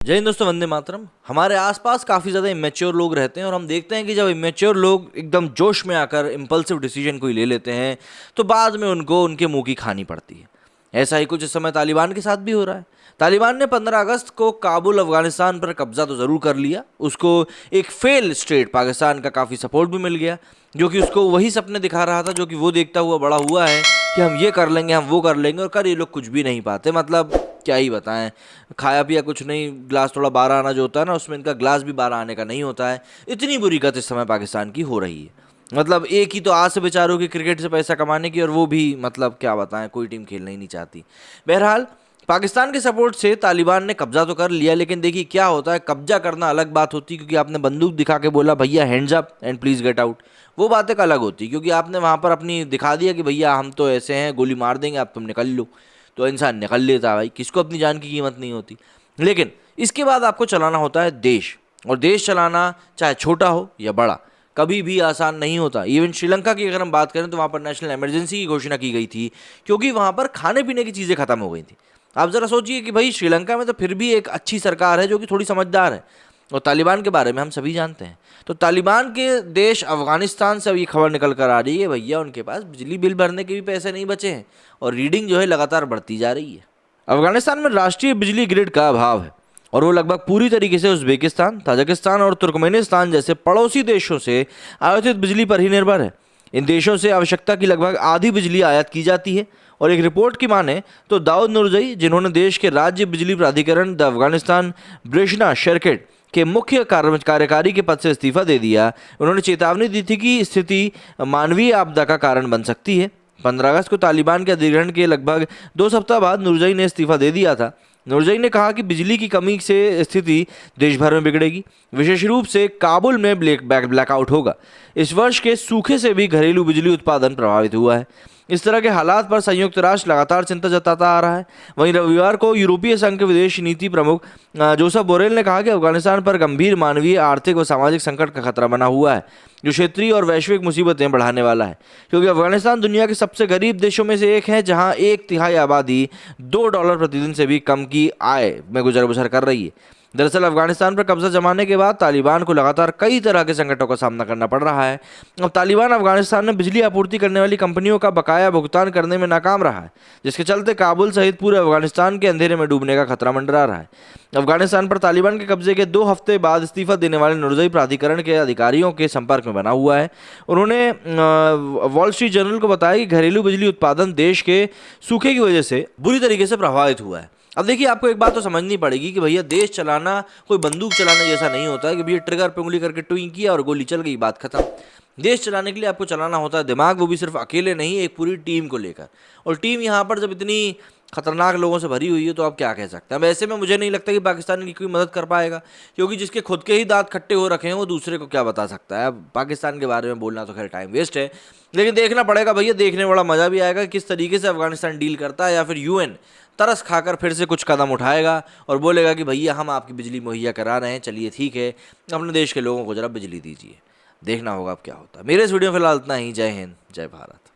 जय हिंद दोस्तों, वंदे मातरम। हमारे आसपास काफ़ी ज़्यादा इमेच्योर लोग रहते हैं और हम देखते हैं कि जब इमेच्योर लोग एकदम जोश में आकर इम्पल्सिव डिसीजन कोई ले लेते हैं तो बाद में उनको उनके मुंह की खानी पड़ती है। ऐसा ही कुछ इस समय तालिबान के साथ भी हो रहा है। तालिबान ने 15 अगस्त को काबुल अफगानिस्तान पर कब्जा तो ज़रूर कर लिया। उसको एक फेल स्टेट पाकिस्तान का काफ़ी सपोर्ट भी मिल गया, जो कि उसको वही सपने दिखा रहा था जो कि वो देखता हुआ बड़ा हुआ है कि हम ये कर लेंगे, हम वो कर लेंगे, और कर ये लोग कुछ भी नहीं पाते। मतलब क्या ही बताएं, खाया पिया कुछ नहीं, ग्लास थोड़ा 12 आना जो होता है ना, उसमें इनका ग्लास भी 12 आने का नहीं होता है। इतनी बुरी गत इस समय पाकिस्तान की हो रही है। मतलब एक ही तो आस है बेचारों की क्रिकेट से पैसा कमाने की, और वो भी मतलब क्या बताएं, कोई टीम खेलना ही नहीं चाहती। बहरहाल पाकिस्तान के सपोर्ट से तालिबान ने कब्जा तो कर लिया, लेकिन देखिए क्या होता है, कब्जा करना अलग बात होती है क्योंकि आपने बंदूक दिखा के बोला भैया hands up and please get out, वो बात एक अलग होती है क्योंकि आपने वहाँ पर अपनी दिखा दिया कि भैया हम तो ऐसे हैं, गोली मार देंगे, आप तुम निकल लो। तो इंसान निकल लेता है भाई, किसको अपनी जान की कीमत नहीं होती। लेकिन इसके बाद आपको चलाना होता है देश, और देश चलाना चाहे छोटा हो या बड़ा कभी भी आसान नहीं होता। इवन श्रीलंका की अगर हम बात करें तो वहाँ पर नेशनल इमरजेंसी की घोषणा की गई थी क्योंकि वहाँ पर खाने पीने की चीज़ें खत्म हो गई थी। आप ज़रा सोचिए कि भाई श्रीलंका में तो फिर भी एक अच्छी सरकार है जो कि थोड़ी समझदार है, और तालिबान के बारे में हम सभी जानते हैं। तो तालिबान के देश अफगानिस्तान से अब ये खबर निकल कर आ रही है भैया उनके पास बिजली बिल भरने के भी पैसे नहीं बचे हैं, और रीडिंग जो है लगातार बढ़ती जा रही है। अफगानिस्तान में राष्ट्रीय बिजली ग्रिड का अभाव है और वो लगभग पूरी तरीके से उज्बेकिस्तान, ताजिकिस्तान और तुर्कमेनिस्तान जैसे पड़ोसी देशों से आयातित बिजली पर ही निर्भर है। इन देशों से आवश्यकता की लगभग आधी बिजली आयात की जाती है, और एक रिपोर्ट की माने तो दाऊद नुरजई, जिन्होंने देश के राज्य बिजली प्राधिकरण द अफगानिस्तान ब्रेशना शर्केट के मुख्य कार्यकारी के पद से इस्तीफा दे दिया, उन्होंने चेतावनी दी थी कि स्थिति मानवीय आपदा का कारण बन सकती है। 15 अगस्त को तालिबान के अधिग्रहण के लगभग 2 सप्ताह बाद नुरजई ने इस्तीफा दे दिया था। नुरजई ने कहा कि बिजली की कमी से स्थिति देश भर में बिगड़ेगी, विशेष रूप से काबुल में ब्लैकआउट होगा। इस वर्ष के सूखे से भी घरेलू बिजली उत्पादन प्रभावित हुआ है। इस तरह के हालात पर संयुक्त राष्ट्र लगातार चिंता जताता आ रहा है। वहीं रविवार को यूरोपीय संघ के विदेश नीति प्रमुख जोसेफ बोरेल ने कहा कि अफगानिस्तान पर गंभीर मानवीय, आर्थिक और सामाजिक संकट का खतरा बना हुआ है, जो क्षेत्रीय और वैश्विक मुसीबतें बढ़ाने वाला है, क्योंकि अफगानिस्तान दुनिया के सबसे गरीब देशों में से एक है, जहां 1/3 आबादी $2 प्रतिदिन से भी कम की आय में गुजर बसर कर रही है। दरअसल अफगानिस्तान पर कब्जा जमाने के बाद तालिबान को लगातार कई तरह के संकटों का सामना करना पड़ रहा है। अब तालिबान अफगानिस्तान में बिजली आपूर्ति करने वाली कंपनियों का बकाया भुगतान करने में नाकाम रहा है, जिसके चलते काबुल सहित पूरे अफगानिस्तान के अंधेरे में डूबने का खतरा मंडरा रहा है। अफगानिस्तान पर तालिबान के कब्जे के 2 हफ्ते बाद इस्तीफा देने वाले नुरजई प्राधिकरण के अधिकारियों के संपर्क में बना हुआ है। उन्होंने वॉल स्ट्रीट जर्नल को बताया कि घरेलू बिजली उत्पादन देश के सूखे की वजह से बुरी तरीके से प्रभावित हुआ है। अब देखिए, आपको एक बात तो समझनी पड़ेगी कि भैया देश चलाना कोई बंदूक चलाने जैसा नहीं होता है कि भैया ट्रिगर पे उंगली करके ट्विंग किया और गोली चल गई, बात खत्म। देश चलाने के लिए आपको चलाना होता है दिमाग, वो भी सिर्फ अकेले नहीं, एक पूरी टीम को लेकर। और टीम यहाँ पर जब इतनी खतरनाक लोगों से भरी हुई है तो आप क्या कह सकते हैं। अब ऐसे में मुझे नहीं लगता कि पाकिस्तान की कोई मदद कर पाएगा, क्योंकि जिसके खुद के ही दांत खट्टे हो रखे हैं वो दूसरे को क्या बता सकता है। अब पाकिस्तान के बारे में बोलना तो खैर टाइम वेस्ट है, लेकिन देखना पड़ेगा भैया, देखने में बड़ा मजा भी आएगा किस तरीके से अफगानिस्तान डील करता है, या फिर यूएन तरस खाकर फिर से कुछ कदम उठाएगा और बोलेगा कि भैया हम आपकी बिजली मुहैया करा रहे हैं, चलिए ठीक है, अपने देश के लोगों को जरा बिजली दीजिए। देखना होगा अब क्या होता है। मेरे इस वीडियो में फिलहाल इतना ही। जय हिंद, जय भारत।